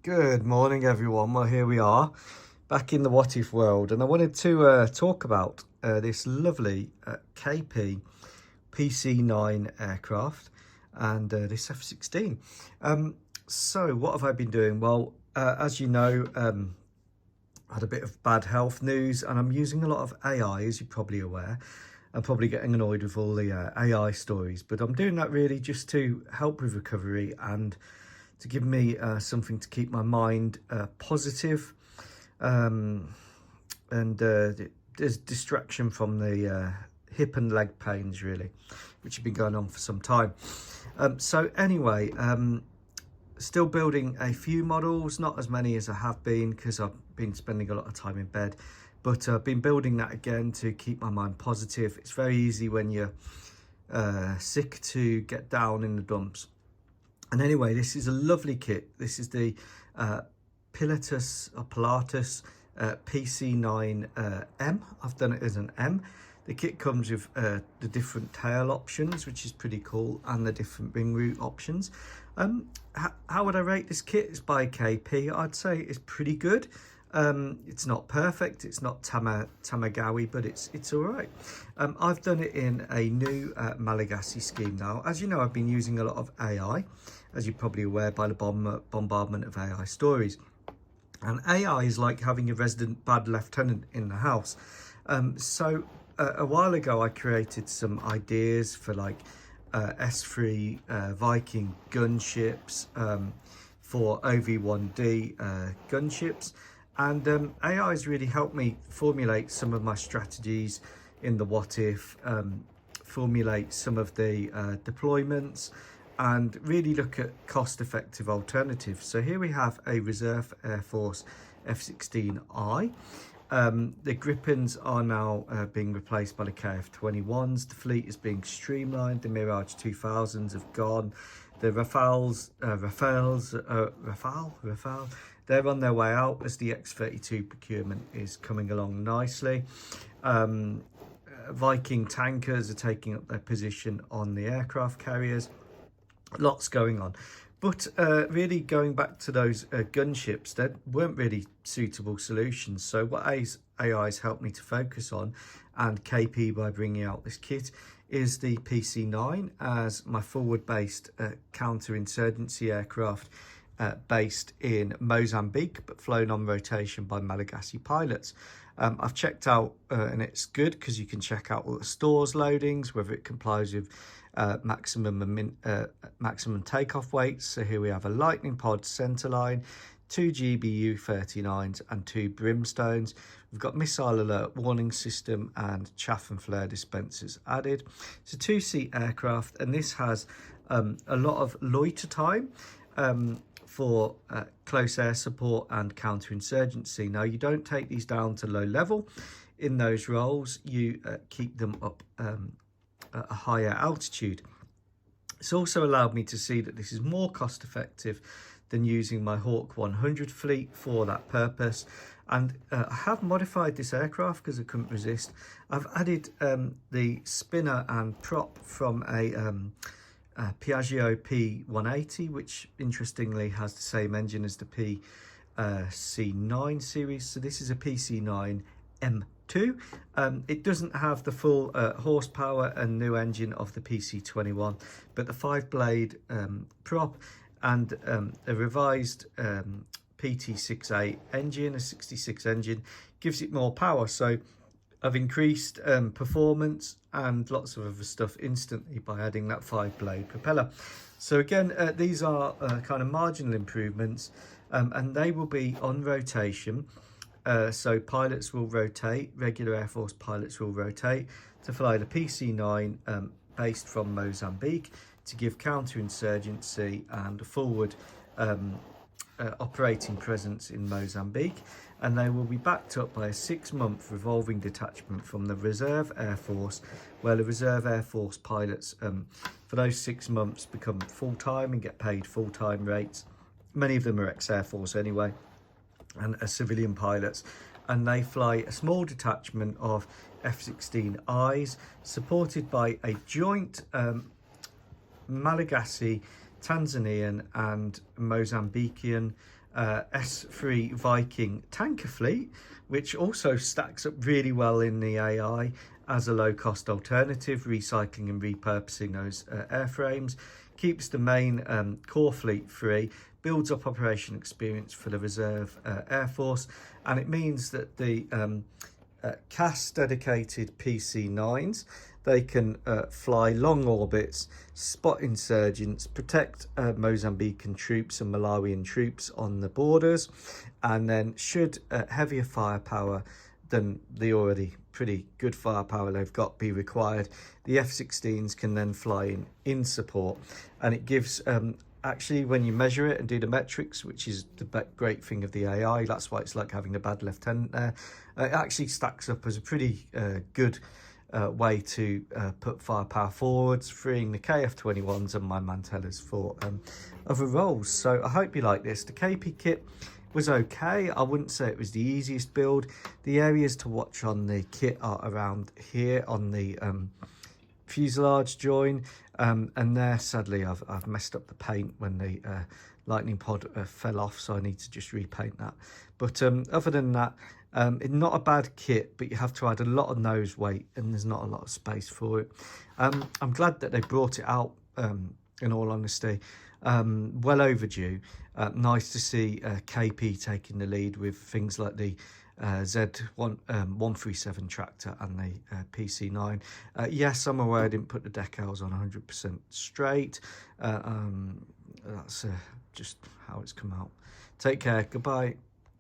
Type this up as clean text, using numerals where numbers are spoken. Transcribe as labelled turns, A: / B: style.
A: Good morning, everyone. Well, here we are back in the WHATIF world, and I wanted to talk about this lovely KP PC-9 aircraft and this F-16. So what have I been doing? Well, as you know, I had a bit of bad health news, and I'm using a lot of AI, as you're probably aware. I'm probably getting annoyed with all the AI stories, but I'm doing that really just to help with recovery and to give me something to keep my mind positive, and there's distraction from the hip and leg pains, really, which have been going on for some time. So anyway, still building a few models, not as many as I have been because I've been spending a lot of time in bed, but I've been building that again to keep my mind positive. It's very easy when you're sick to get down in the dumps. And anyway, this is a lovely kit. This is the Pilatus PC-9 M. I've done it as an M. The kit comes with the different tail options, which is pretty cool, and the different wing root options. How would I rate this kit? It's by KP. I'd say it's pretty good. It's not perfect, it's not Tamagawi, but it's all right. I've done it in a new Malagasy scheme now. As you know, I've been using a lot of AI, as you're probably aware by the bombardment of AI stories. And AI is like having a resident bad lieutenant in the house. So a while ago, I created some ideas for like S3 Viking gunships, for OV-1D gunships. And AI has really helped me formulate some of my strategies in the WHATIF, formulate some of the deployments, and really look at cost-effective alternatives. So here we have a Reserve Air Force F-16I. The Gripens are now being replaced by the KF-21s. The fleet is being streamlined. The Mirage 2000s have gone. The Rafales, they're on their way out as the X-32 procurement is coming along nicely. Viking tankers are taking up their position on the aircraft carriers. Lots going on. But really going back to those gunships, there weren't really suitable solutions. So what AI's helped me to focus on, and KP by bringing out this kit, is the PC-9 as my forward-based counter-insurgency aircraft based in Mozambique, but flown on rotation by Malagasy pilots. I've checked out, and it's good because you can check out all the stores loadings, whether it complies with maximum takeoff weights. So here we have a Lightning Pod centerline, 2 GBU 39s and 2 Brimstones. We've got missile alert warning system and chaff and flare dispensers added. It's a 2-seat aircraft, and this has a lot of loiter time for close air support and counterinsurgency. Now, you don't take these down to low level. In those roles, you keep them up at a higher altitude. It's also allowed me to see that this is more cost effective than using my Hawk 100 fleet for that purpose. And I have modified this aircraft because I couldn't resist. I've added the spinner and prop from a Piaggio P180, which interestingly has the same engine as the PC-9 series. So this is a PC-9 M2. It doesn't have the full horsepower and new engine of the PC-21, but the 5-blade prop and a revised PT-68 engine, a 66 engine, gives it more power. So I've increased performance and lots of other stuff instantly by adding that 5-blade propeller. So again, these are kind of marginal improvements, and they will be on rotation. So pilots will rotate, regular Air Force pilots will rotate to fly the PC-9 based from Mozambique to give counterinsurgency and a forward operating presence in Mozambique. And they will be backed up by a 6-month revolving detachment from the Reserve Air Force, where the Reserve Air Force pilots for those 6 months become full-time and get paid full-time rates. Many of them are ex-Air Force anyway, and are civilian pilots, and they fly a small detachment of F-16Is supported by a joint Malagasy Tanzanian and Mozambican S3 Viking tanker fleet, which also stacks up really well in the AI as a low-cost alternative, recycling and repurposing those airframes, keeps the main core fleet free, builds up operation experience for the reserve Air Force, and it means that the CAS dedicated PC-9s, they can fly long orbits, spot insurgents, protect Mozambican troops and Malawian troops on the borders, and then should heavier firepower than the already pretty good firepower they've got be required, the F-16s can then fly in support. And it gives actually, when you measure it and do the metrics, which is the great thing of the AI, that's why it's like having a bad lieutenant there, it actually stacks up as a pretty good way to put firepower forwards, freeing the KF-21s and my Mantellas for other roles. So I hope you like this. The KP kit was okay. I wouldn't say it was the easiest build. The areas to watch on the kit are around here on the fuselage join, and there sadly I've messed up the paint when the lightning pod fell off, so I need to just repaint that. But other than that, it's not a bad kit, but you have to add a lot of nose weight and there's not a lot of space for it. I'm glad that they brought it out, in all honesty. Well overdue. Nice to see KP taking the lead with things like the Z137 tractor and the PC-9. Yes, I'm aware I didn't put the decals on 100% straight. That's just how it's come out. Take care. Goodbye.